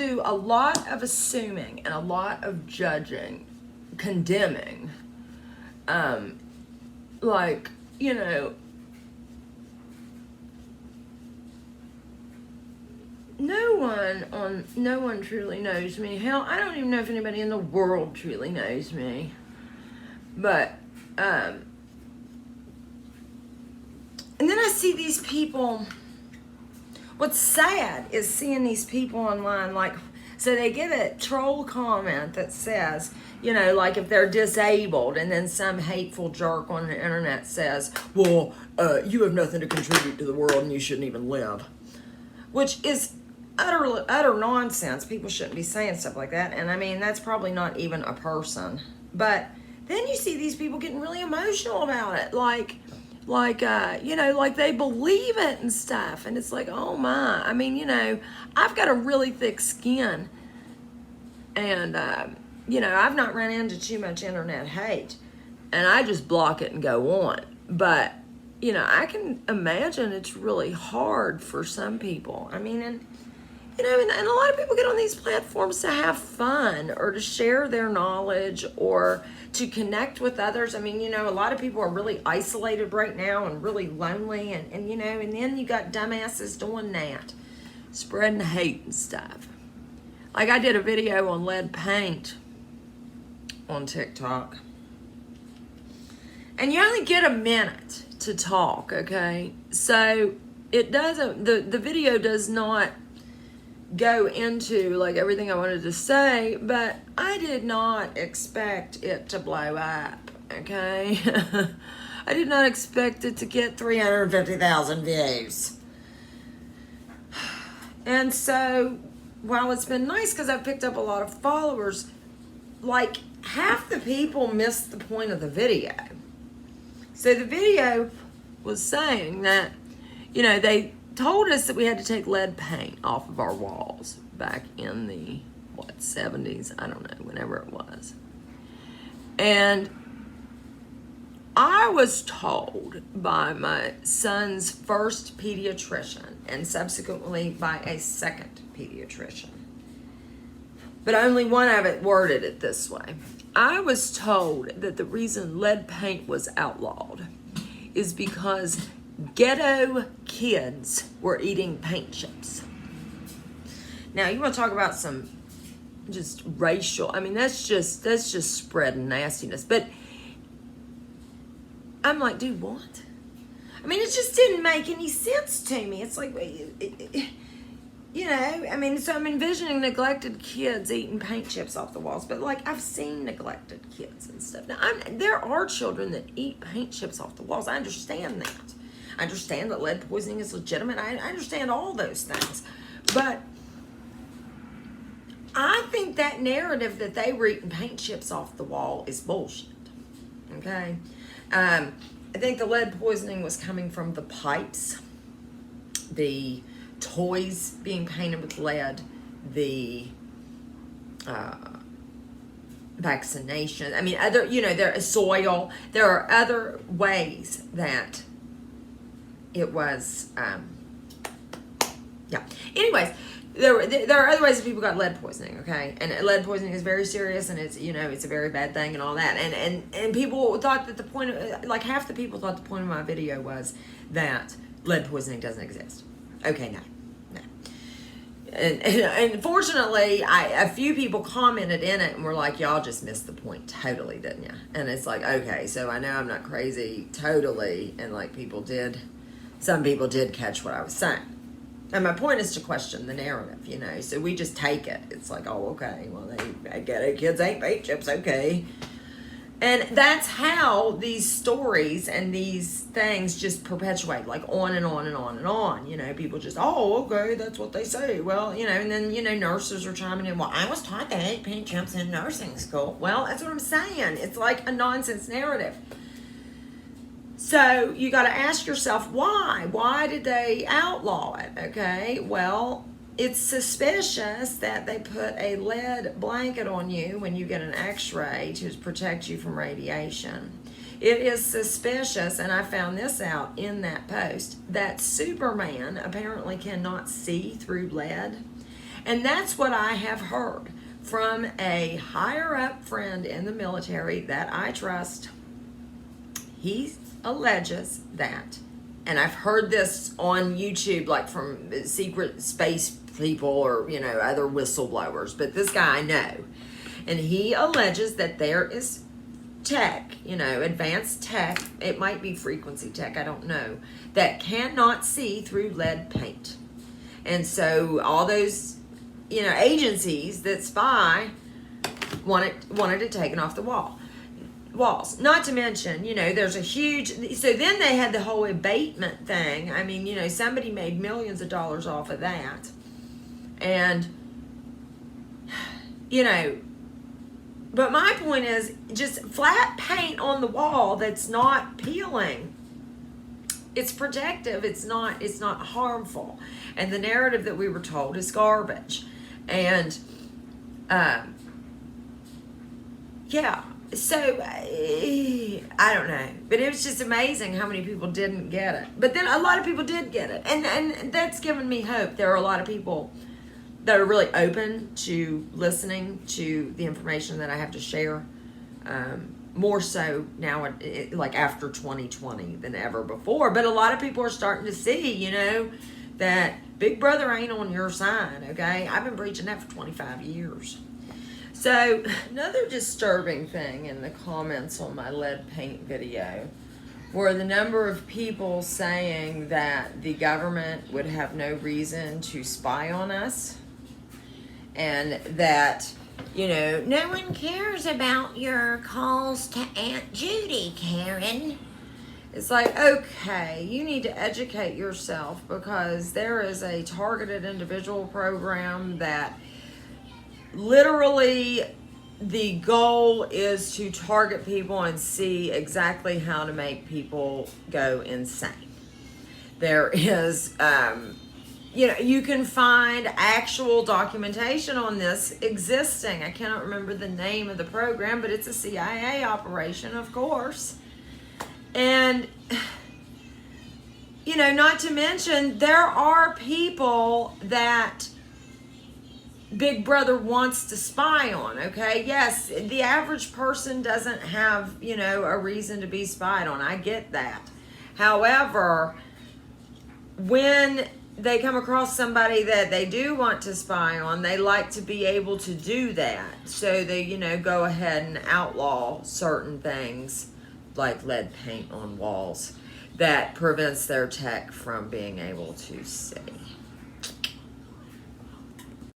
do a lot of assuming and a lot of judging, condemning. Like, you know, no one truly knows me. Hell, I don't even know if anybody in the world truly knows me. But, and then I see these people. What's sad is seeing these people online, like, so they get a troll comment that says, you know, like if they're disabled, and then some hateful jerk on the internet says, well, you have nothing to contribute to the world and you shouldn't even live. Which is utter nonsense. People shouldn't be saying stuff like that. And I mean, that's probably not even a person. But then you see these people getting really emotional about it. Like, you know, like they believe it and stuff. And it's like, oh my. I mean, you know, I've got a really thick skin. And, you know, I've not run into too much internet hate. And I just block it and go on. But, you know, I can imagine it's really hard for some people. I mean, and, you know, and a lot of people get on these platforms to have fun or to share their knowledge or to connect with others. I mean, you know, a lot of people are really isolated right now and really lonely. And you know, and then you got dumbasses doing that, spreading hate and stuff. Like I did a video on lead paint on TikTok. And you only get a minute to talk, okay? So it doesn't, the video does not go into like everything I wanted to say, but I did not expect it to blow up, okay? I did not expect it to get 350,000 views. And so, while it's been nice because I've picked up a lot of followers, like half the people missed the point of the video. So the video was saying that, you know, they told us that we had to take lead paint off of our walls back in the, 70s? I don't know, whenever it was. And I was told by my son's first pediatrician and subsequently by a second pediatrician, but only one of it worded it this way. I was told that the reason lead paint was outlawed is because ghetto kids were eating paint chips. Now, you want to talk about some just racial, I mean, that's just spreading nastiness. But I'm like, dude, what? I mean, it just didn't make any sense to me. It's like, you know, I mean, so I'm envisioning neglected kids eating paint chips off the walls. But, like, I've seen neglected kids and stuff. Now, there are children that eat paint chips off the walls. I understand that. I understand that lead poisoning is legitimate. I understand all those things. But I think that narrative that they were eating paint chips off the wall is bullshit. Okay? I think the lead poisoning was coming from the pipes, the toys being painted with lead, the vaccination. I mean, other, you know, there is soil. There are other ways that it was, yeah. Anyways, there are other ways that people got lead poisoning, okay? And lead poisoning is very serious, and it's, you know, it's a very bad thing and all that. And people thought that the point of, like half the people thought the point of my video was that lead poisoning doesn't exist. Okay, no. And fortunately, a few people commented in it and were like, y'all just missed the point totally, didn't you? And it's like, okay, so I know I'm not crazy totally, and like some people did catch what I was saying. And my point is to question the narrative, you know, so we just take it. It's like, oh, okay, well, I get it, kids ain't paint chips, okay. And that's how these stories and these things just perpetuate, like on and on and on and on. You know, people just, oh, okay, that's what they say. Well, you know, and then, you know, nurses are chiming in, well, I was taught to hate paint chips in nursing school. Well, that's what I'm saying. It's like a nonsense narrative. So you got to ask yourself, why? Why did they outlaw it? Okay, well, it's suspicious that they put a lead blanket on you when you get an x-ray to protect you from radiation. It is suspicious, and I found this out in that post, that Superman apparently cannot see through lead. And that's what I have heard from a higher up friend in the military that I trust. He alleges that, and I've heard this on YouTube, like from secret space people or, other whistleblowers, but this guy I know. And he alleges that there is tech, advanced tech, it might be frequency tech, I don't know, that cannot see through lead paint. And so all those, agencies that spy wanted it taken off the walls. Not to mention, there's a huge, so then they had the whole abatement thing. I mean, somebody made millions of dollars off of that. And, but my point is just flat paint on the wall that's not peeling. It's protective. It's not harmful. And the narrative that we were told is garbage. And, yeah. So, I don't know. But it was just amazing how many people didn't get it. But then a lot of people did get it. And that's given me hope. There are a lot of people that are really open to listening to the information that I have to share. More so now, like after 2020 than ever before. But a lot of people are starting to see, that Big Brother ain't on your side, okay? I've been preaching that for 25 years. So, another disturbing thing in the comments on my lead paint video were the number of people saying that the government would have no reason to spy on us, and that, no one cares about your calls to Aunt Judy, Karen. It's like, okay, you need to educate yourself, because there is a targeted individual program that literally the goal is to target people and see exactly how to make people go insane. There is, you can find actual documentation on this existing. I cannot remember the name of the program, but it's a CIA operation, of course. And, not to mention, there are people that Big Brother wants to spy on, okay? Yes, the average person doesn't have, a reason to be spied on. I get that. However, when they come across somebody that they do want to spy on, they like to be able to do that. So they, go ahead and outlaw certain things like lead paint on walls that prevents their tech from being able to see.